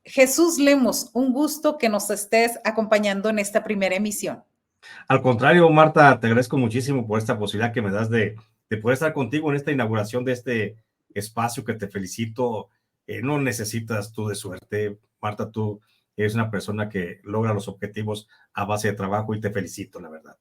Jesús Lemos, un gusto que nos estés acompañando en esta primera emisión. Al contrario, Marta, te agradezco muchísimo por esta posibilidad que me das de poder estar contigo en esta inauguración de este espacio, que te felicito. No necesitas tú de suerte, Marta, tú eres una persona que logra los objetivos a base de trabajo y te felicito, la verdad.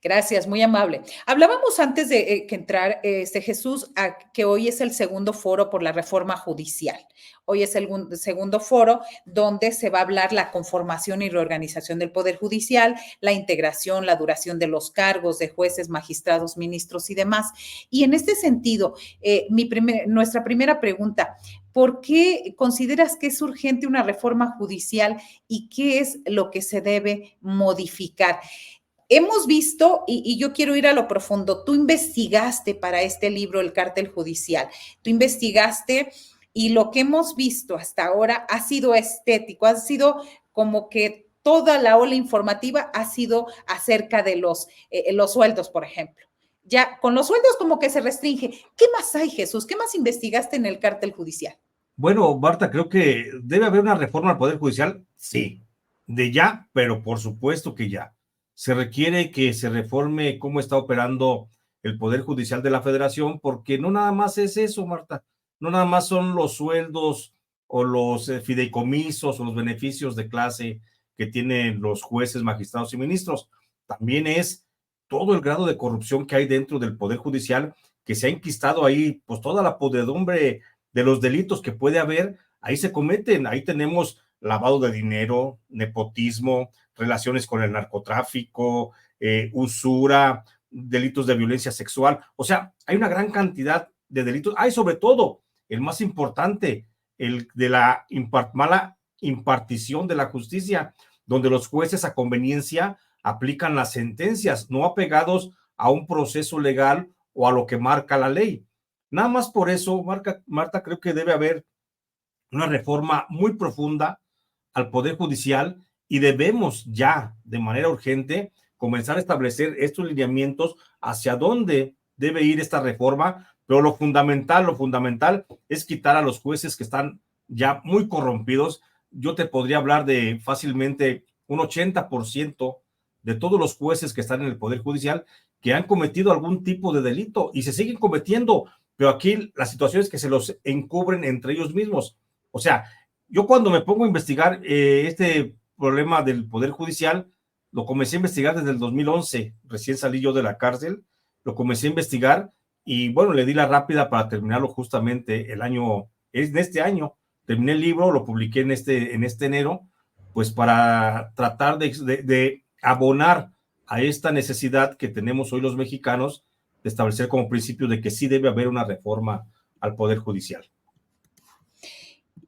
Gracias, muy amable. Hablábamos antes de que entrar, Jesús, que hoy es el segundo foro por la reforma judicial. Hoy es el segundo foro donde se va a hablar la conformación y reorganización del Poder Judicial, la integración, la duración de los cargos de jueces, magistrados, ministros y demás. Y en este sentido, nuestra primera pregunta, ¿por qué consideras que es urgente una reforma judicial y qué es lo que se debe modificar? Hemos visto, y yo quiero ir a lo profundo, tú investigaste para este libro El Cártel Judicial, tú investigaste y lo que hemos visto hasta ahora ha sido estético, ha sido como que toda la ola informativa ha sido acerca de los sueldos, por ejemplo. Ya con los sueldos como que se restringe. ¿Qué más hay, Jesús? ¿Qué más investigaste en el Cártel Judicial? Bueno, Marta, creo que debe haber una reforma al Poder Judicial, sí, de ya, pero por supuesto que ya. Se requiere que se reforme cómo está operando el Poder Judicial de la Federación, porque no nada más es eso, Marta, no nada más son los sueldos o los fideicomisos o los beneficios de clase que tienen los jueces, magistrados y ministros, también es todo el grado de corrupción que hay dentro del Poder Judicial, que se ha enquistado ahí, pues toda la podredumbre de los delitos que puede haber, ahí se cometen, ahí tenemos lavado de dinero, nepotismo, relaciones con el narcotráfico, usura, delitos de violencia sexual, o sea, hay una gran cantidad de delitos, hay sobre todo, el más importante, el de la mala impartición de la justicia, donde los jueces a conveniencia aplican las sentencias, no apegados a un proceso legal o a lo que marca la ley. Nada más por eso, Marta, creo que debe haber una reforma muy profunda al Poder Judicial y debemos ya, de manera urgente, comenzar a establecer estos lineamientos hacia dónde debe ir esta reforma, pero lo fundamental es quitar a los jueces que están ya muy corrompidos. Yo te podría hablar de fácilmente un 80% de todos los jueces que están en el Poder Judicial que han cometido algún tipo de delito y se siguen cometiendo, pero aquí la situación es que se los encubren entre ellos mismos. O sea, yo cuando me pongo a investigar este problema del Poder Judicial, lo comencé a investigar desde el 2011, recién salí yo de la cárcel, lo comencé a investigar y bueno, le di la rápida para terminarlo justamente en este año, terminé el libro, lo publiqué en este enero, pues para tratar de abonar a esta necesidad que tenemos hoy los mexicanos de establecer como principio de que sí debe haber una reforma al Poder Judicial.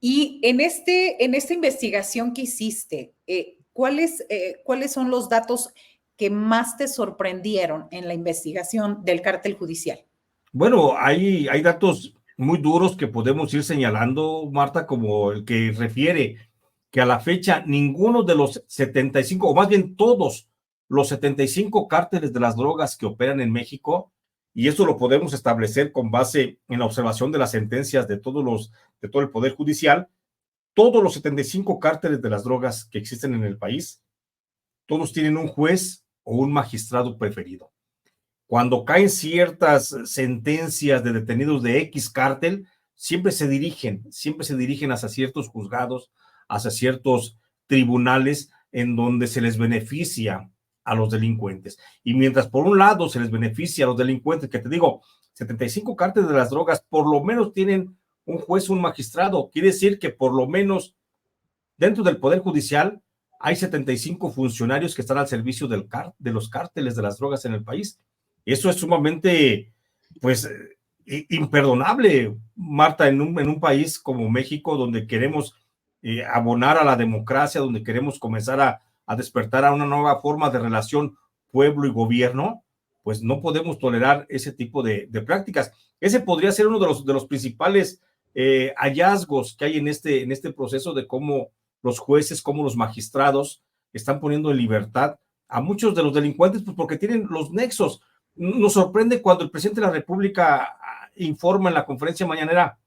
Y en esta investigación que hiciste, ¿cuáles son los datos que más te sorprendieron en la investigación del Cártel Judicial? Bueno, hay datos muy duros que podemos ir señalando, Marta, como el que refiere que a la fecha ninguno de los 75, o más bien todos los 75 cárteles de las drogas que operan en México, y eso lo podemos establecer con base en la observación de las sentencias de todo el Poder Judicial, todos los 75 cárteles de las drogas que existen en el país, todos tienen un juez o un magistrado preferido. Cuando caen ciertas sentencias de detenidos de X cártel, siempre se dirigen hacia ciertos juzgados, hacia ciertos tribunales en donde se les beneficia a los delincuentes. Y mientras por un lado se les beneficia a los delincuentes, que te digo, 75 cárteles de las drogas por lo menos tienen un juez o un magistrado, quiere decir que por lo menos dentro del Poder Judicial hay 75 funcionarios que están al servicio de los cárteles de las drogas en el país. Eso es sumamente, pues, imperdonable, Marta, en un país como México, donde queremos abonar a la democracia, donde queremos comenzar a despertar a una nueva forma de relación pueblo y gobierno, pues no podemos tolerar ese tipo de prácticas. Ese podría ser uno de los principales hallazgos que hay en este proceso de cómo los jueces, cómo los magistrados están poniendo en libertad a muchos de los delincuentes, pues porque tienen los nexos. Nos sorprende cuando el presidente de la República informa en la conferencia mañanera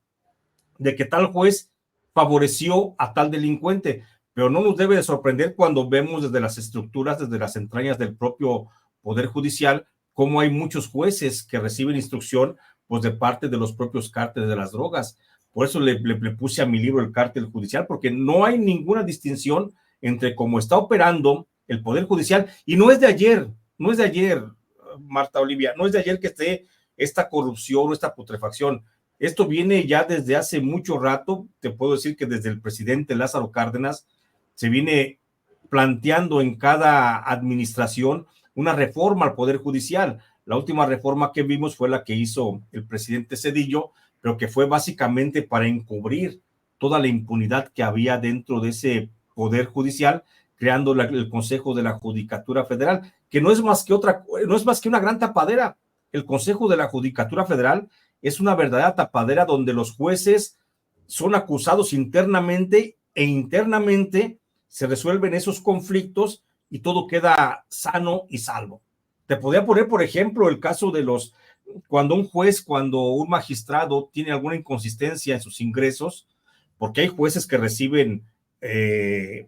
de que tal juez favoreció a tal delincuente, pero no nos debe de sorprender cuando vemos desde las estructuras, desde las entrañas del propio Poder Judicial, cómo hay muchos jueces que reciben instrucción pues de parte de los propios cárteles de las drogas. Por eso le puse a mi libro El Cártel Judicial, porque no hay ninguna distinción entre cómo está operando el Poder Judicial, y no es de ayer, no es de ayer, Marta Olivia, no es de ayer que esté esta corrupción o esta putrefacción. Esto viene ya desde hace mucho rato. Te puedo decir que desde el presidente Lázaro Cárdenas se viene planteando en cada administración una reforma al Poder Judicial. La última reforma que vimos fue la que hizo el presidente Zedillo, pero que fue básicamente para encubrir toda la impunidad que había dentro de ese Poder Judicial, creando el Consejo de la Judicatura Federal, que no es más que una gran tapadera. El Consejo de la Judicatura Federal es una verdadera tapadera donde los jueces son acusados internamente e internamente se resuelven esos conflictos y todo queda sano y salvo. Te podría poner, por ejemplo, el caso de cuando un magistrado tiene alguna inconsistencia en sus ingresos, porque hay jueces que reciben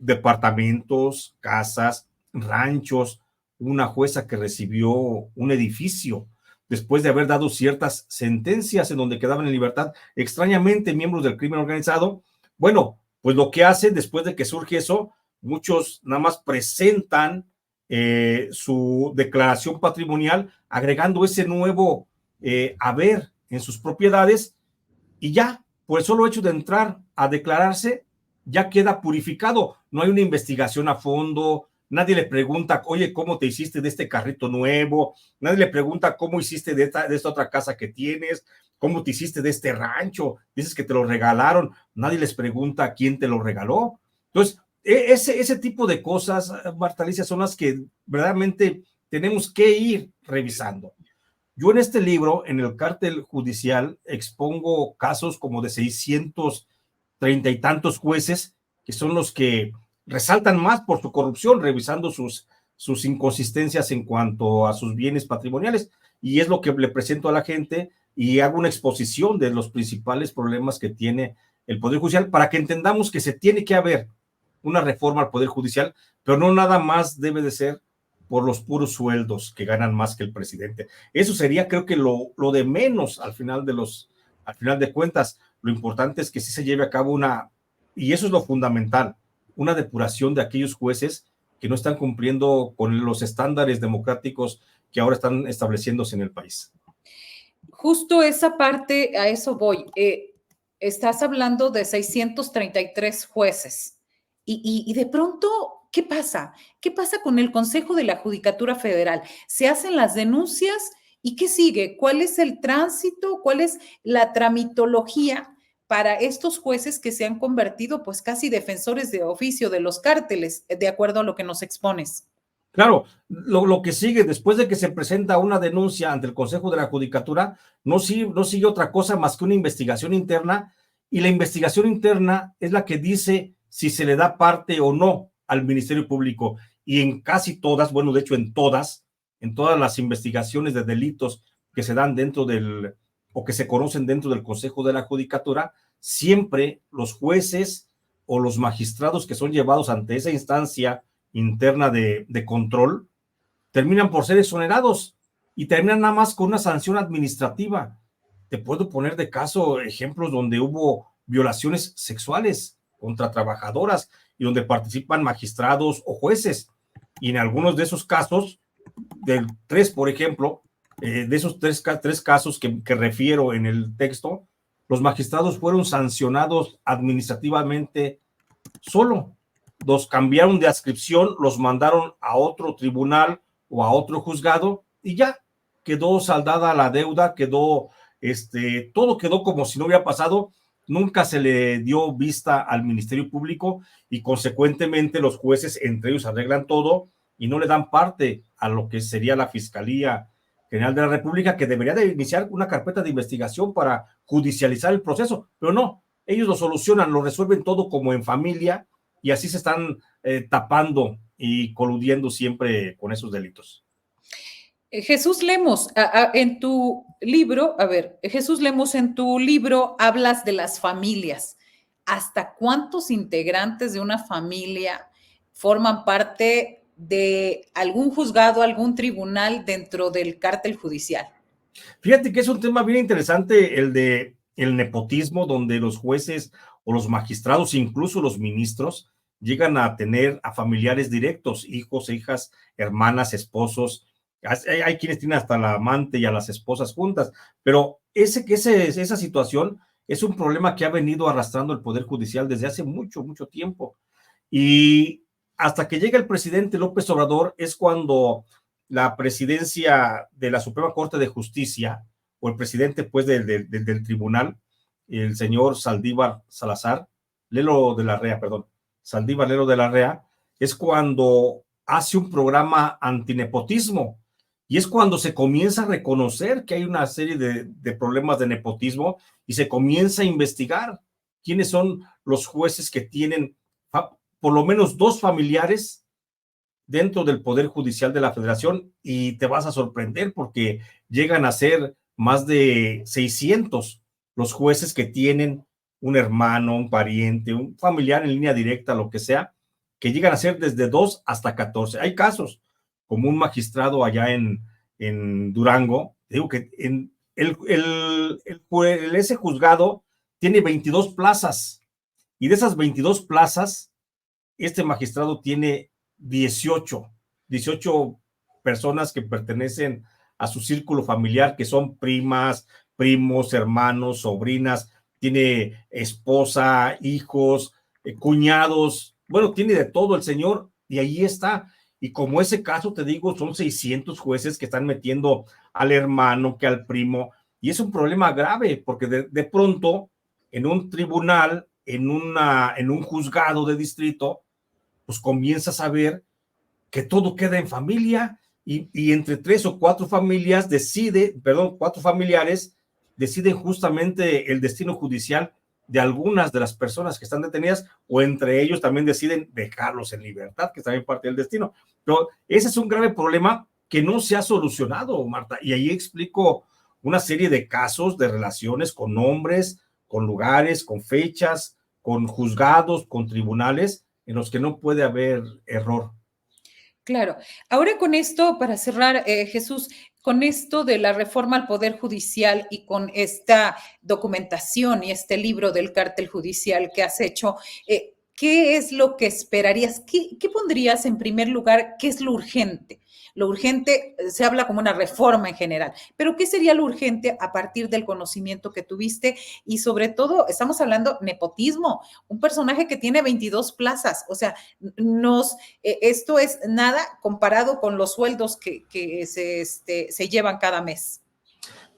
departamentos, casas, ranchos, una jueza que recibió un edificio después de haber dado ciertas sentencias en donde quedaban en libertad extrañamente miembros del crimen organizado. Bueno, pues lo que hacen después de que surge eso, muchos nada más presentan su declaración patrimonial agregando ese nuevo haber en sus propiedades, y ya, por el solo hecho de entrar a declararse, ya queda purificado. No hay una investigación a fondo, nadie le pregunta, oye, ¿cómo te hiciste de este carrito nuevo? Nadie le pregunta cómo hiciste de esta otra casa que tienes, cómo te hiciste de este rancho, dices que te lo regalaron, nadie les pregunta quién te lo regaló. Entonces, ese tipo de cosas, Marta Alicia, son las que verdaderamente tenemos que ir revisando. Yo en este libro, en el Cártel Judicial, expongo casos como de 630 y tantos jueces, que son los que resaltan más por su corrupción, revisando sus inconsistencias en cuanto a sus bienes patrimoniales. Y es lo que le presento a la gente y hago una exposición de los principales problemas que tiene el Poder Judicial para que entendamos que se tiene que haber una reforma al Poder Judicial, pero no nada más debe de ser por los puros sueldos que ganan más que el presidente. Eso sería, creo que lo de menos al final de cuentas. Lo importante es que sí se lleve a cabo y eso es lo fundamental, una depuración de aquellos jueces que no están cumpliendo con los estándares democráticos que ahora están estableciéndose en el país. Justo esa parte, a eso voy. Estás hablando de 633 jueces y de pronto, ¿qué pasa? ¿Qué pasa con el Consejo de la Judicatura Federal? Se hacen las denuncias y ¿qué sigue? ¿Cuál es el tránsito? ¿Cuál es la tramitología para estos jueces que se han convertido pues casi defensores de oficio de los cárteles, de acuerdo a lo que nos expones? Claro, lo que sigue después de que se presenta una denuncia ante el Consejo de la Judicatura, no sigue otra cosa más que una investigación interna, y la investigación interna es la que dice si se le da parte o no al Ministerio Público. Y en casi todas, bueno, de hecho en todas las investigaciones de delitos que se dan o que se conocen dentro del Consejo de la Judicatura, siempre los jueces o los magistrados que son llevados ante esa instancia interna de control, terminan por ser exonerados y terminan nada más con una sanción administrativa. Te puedo poner de caso ejemplos donde hubo violaciones sexuales contra trabajadoras y donde participan magistrados o jueces. Y en algunos de esos casos, por ejemplo, de esos tres casos que refiero en el texto, los magistrados fueron sancionados administrativamente solo. Los cambiaron de adscripción, los mandaron a otro tribunal o a otro juzgado y ya quedó saldada la deuda, todo quedó como si no hubiera pasado. Nunca se le dio vista al Ministerio Público y consecuentemente los jueces entre ellos arreglan todo y no le dan parte a lo que sería la Fiscalía General de la República, que debería de iniciar una carpeta de investigación para judicializar el proceso, pero no, ellos lo solucionan, lo resuelven todo como en familia, y así se están tapando y coludiendo siempre con esos delitos. Jesús Lemos, en tu libro, Jesús Lemos, en tu libro hablas de las familias. hasta cuántos integrantes de una familia forman parte de algún juzgado, algún tribunal dentro del cártel judicial. Fíjate que es un tema bien interesante el de el nepotismo, donde los jueces o los magistrados, incluso los ministros, llegan a tener a familiares directos, hijos, hijas, hermanas, esposos. Hay quienes tienen hasta la amante y a las esposas juntas, pero esa situación es un problema que ha venido arrastrando el Poder Judicial desde hace mucho, mucho tiempo. Y hasta que llega el presidente López Obrador es cuando la presidencia de la Suprema Corte de Justicia o el presidente pues del tribunal, el señor Saldívar Salazar, Lelo de la Rea, perdón, Saldívar Lelo de la Rea, es cuando hace un programa antinepotismo y es cuando se comienza a reconocer que hay una serie de problemas de nepotismo y se comienza a investigar quiénes son los jueces que tienen por lo menos 2 familiares dentro del Poder Judicial de la Federación, y te vas a sorprender porque llegan a ser más de 600 los jueces que tienen un hermano, un pariente, un familiar en línea directa, lo que sea, que llegan a ser desde 2 hasta 14. Hay casos, como un magistrado allá en Durango, digo que ese juzgado tiene 22 plazas, y de esas 22 plazas, este magistrado tiene 18 personas que pertenecen a su círculo familiar, que son primas, primos, hermanos, sobrinas, tiene esposa, hijos, cuñados, bueno, tiene de todo el señor, y ahí está. Y como ese caso, te digo, son 600 jueces que están metiendo al hermano, que al primo, y es un problema grave, porque de pronto, en un tribunal, en un juzgado de distrito, pues comienzas a ver que todo queda en familia y entre 3 o 4 familias cuatro familiares deciden justamente el destino judicial de algunas de las personas que están detenidas, o entre ellos también deciden dejarlos en libertad, que es también parte del destino. Pero ese es un grave problema que no se ha solucionado, Marta, y ahí explico una serie de casos de relaciones con nombres, con lugares, con fechas, con juzgados, con tribunales, en los que no puede haber error. Claro. Ahora con esto, para cerrar, Jesús, con esto de la reforma al Poder Judicial y con esta documentación y este libro del cártel judicial que has hecho, ¿qué es lo que esperarías? ¿Qué pondrías en primer lugar? ¿Qué es lo urgente? Lo urgente se habla como una reforma en general, pero ¿qué sería lo urgente a partir del conocimiento que tuviste? Y sobre todo, estamos hablando nepotismo, un personaje que tiene 22 plazas, o sea, esto es nada comparado con los sueldos que se llevan cada mes.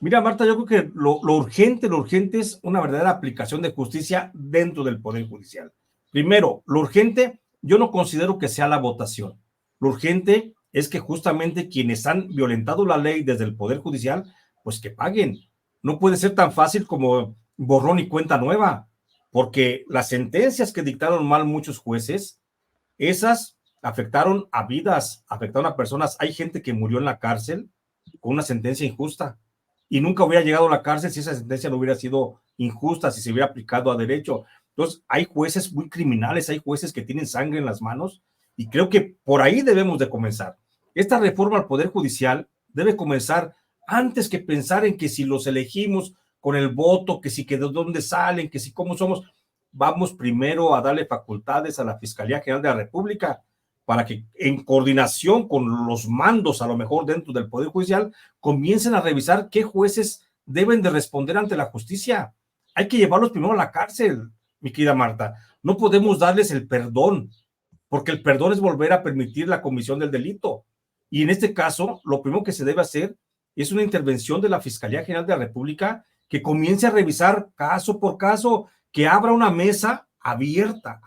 Mira, Marta, yo creo que lo urgente es una verdadera aplicación de justicia dentro del Poder Judicial. Primero, lo urgente, yo no considero que sea la votación. Lo urgente es que justamente quienes han violentado la ley desde el Poder Judicial, pues que paguen. No puede ser tan fácil como borrón y cuenta nueva, porque las sentencias que dictaron mal muchos jueces, esas afectaron a vidas, afectaron a personas. Hay gente que murió en la cárcel con una sentencia injusta y nunca hubiera llegado a la cárcel si esa sentencia no hubiera sido injusta, si se hubiera aplicado a derecho. Entonces, hay jueces muy criminales, hay jueces que tienen sangre en las manos, y creo que por ahí debemos de comenzar. Esta reforma al Poder Judicial debe comenzar antes que pensar en que si los elegimos con el voto, que si que de dónde salen, que si cómo somos. Vamos primero a darle facultades a la Fiscalía General de la República para que en coordinación con los mandos, a lo mejor dentro del Poder Judicial, comiencen a revisar qué jueces deben de responder ante la justicia. Hay que llevarlos primero a la cárcel, mi querida Marta. No podemos darles el perdón, porque el perdón es volver a permitir la comisión del delito. Y en este caso, lo primero que se debe hacer es una intervención de la Fiscalía General de la República que comience a revisar caso por caso, que abra una mesa abierta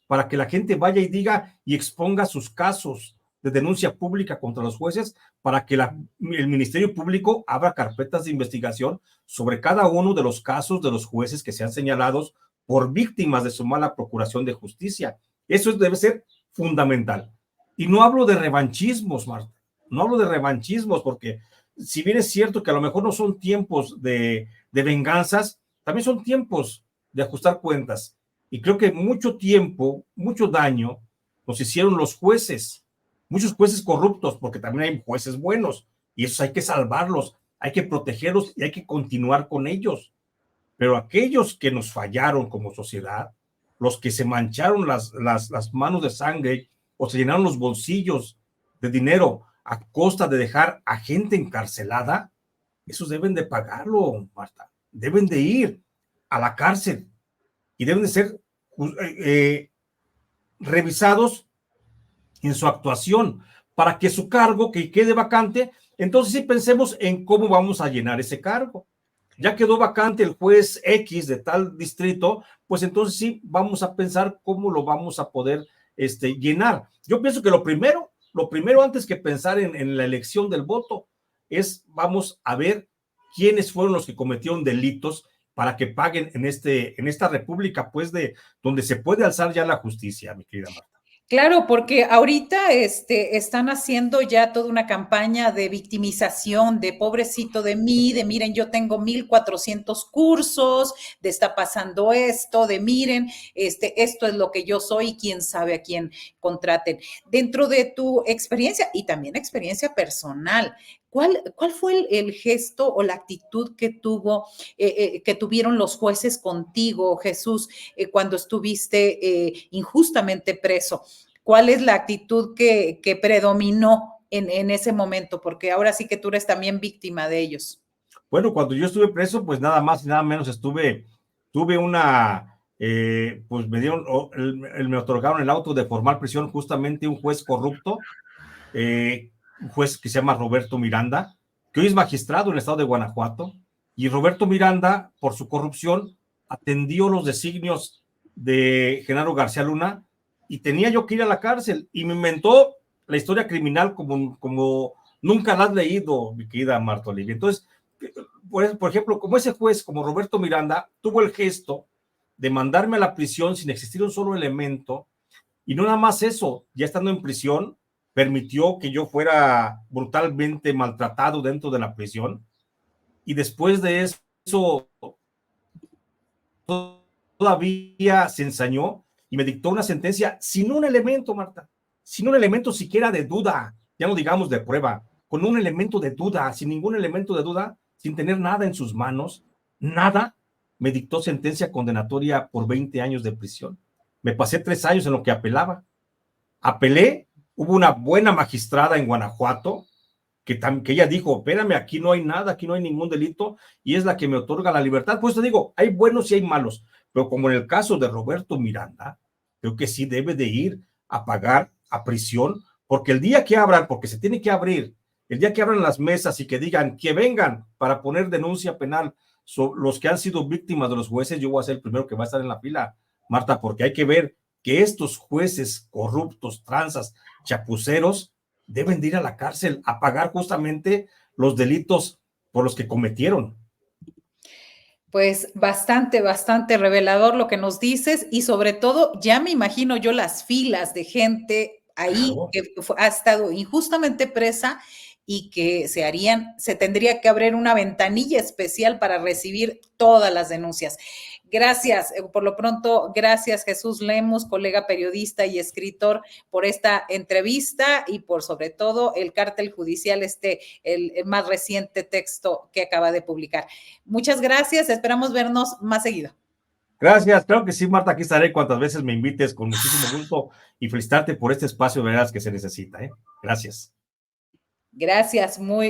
para que la gente vaya y diga y exponga sus casos de denuncia pública contra los jueces, para que el Ministerio Público abra carpetas de investigación sobre cada uno de los casos de los jueces que sean señalados por víctimas de su mala procuración de justicia. Eso debe ser fundamental. Y no hablo de revanchismos, Marta, no hablo de revanchismos, porque si bien es cierto que a lo mejor no son tiempos de venganzas, también son tiempos de ajustar cuentas. Y creo que mucho tiempo, mucho daño nos hicieron los jueces, muchos jueces corruptos, porque también hay jueces buenos, y esos hay que salvarlos, hay que protegerlos y hay que continuar con ellos. Pero aquellos que nos fallaron como sociedad, los que se mancharon las manos de sangre o se llenaron los bolsillos de dinero a costa de dejar a gente encarcelada, esos deben de pagarlo, Marta. Deben de ir a la cárcel y deben de ser revisados en su actuación para que su cargo que quede vacante, entonces sí pensemos en cómo vamos a llenar ese cargo. Ya quedó vacante el juez X de tal distrito, pues entonces sí vamos a pensar cómo lo vamos a poder llenar. Yo pienso que lo primero antes que pensar en la elección del voto es vamos a ver quiénes fueron los que cometieron delitos para que paguen en esta república, pues, donde se puede alzar ya la justicia, mi querida Marta. Claro, porque ahorita están haciendo ya toda una campaña de victimización, de pobrecito de mí, de miren, yo tengo 1,400 cursos, de está pasando esto, de miren, esto es lo que yo soy y quién sabe a quién contraten. Dentro de tu experiencia y también experiencia personal, ¿cuál fue el gesto o la actitud que tuvieron los jueces contigo, Jesús, cuando estuviste injustamente preso? ¿Cuál es la actitud que predominó en ese momento? Porque ahora sí que tú eres también víctima de ellos. Bueno, cuando yo estuve preso, pues nada más y nada menos tuve una, pues me otorgaron el auto de formal prisión justamente un juez corrupto, un juez que se llama Roberto Miranda, que hoy es magistrado en el estado de Guanajuato, y Roberto Miranda, por su corrupción, atendió los designios de Genaro García Luna y tenía yo que ir a la cárcel y me inventó la historia criminal como nunca la has leído, mi querida Marta Olivia. Entonces, por ejemplo, como ese juez, como Roberto Miranda, tuvo el gesto de mandarme a la prisión sin existir un solo elemento, y no nada más eso, ya estando en prisión, permitió que yo fuera brutalmente maltratado dentro de la prisión, y después de eso todavía se ensañó y me dictó una sentencia sin un elemento, Marta, sin un elemento siquiera de duda, ya no digamos de prueba, con un elemento de duda, sin ningún elemento de duda, sin tener nada en sus manos, nada, me dictó sentencia condenatoria por 20 años de prisión. Me pasé 3 años en lo que apelé, hubo una buena magistrada en Guanajuato, que ella dijo, espérame, aquí no hay nada, aquí no hay ningún delito, y es la que me otorga la libertad. Pues te digo, hay buenos y hay malos, pero como en el caso de Roberto Miranda, creo que sí debe de ir a pagar a prisión, porque el día que abran, porque se tiene que abrir, el día que abran las mesas y que digan que vengan para poner denuncia penal los que han sido víctimas de los jueces, yo voy a ser el primero que va a estar en la fila, Marta, porque hay que ver que estos jueces corruptos, tranzas, chapuceros, deben de ir a la cárcel a pagar justamente los delitos por los que cometieron. Pues bastante, bastante revelador lo que nos dices y sobre todo ya me imagino yo las filas de gente ahí Claro. que ha estado injustamente presa y que se tendría que abrir una ventanilla especial para recibir todas las denuncias. Gracias, por lo pronto, gracias Jesús Lemus, colega periodista y escritor, por esta entrevista y por sobre todo el cártel judicial, el más reciente texto que acaba de publicar. Muchas gracias, esperamos vernos más seguido. Gracias, claro que sí, Marta, aquí estaré cuantas veces me invites, con muchísimo gusto, y felicitarte por este espacio de veras que se necesita, ¿eh? Gracias. Gracias, muy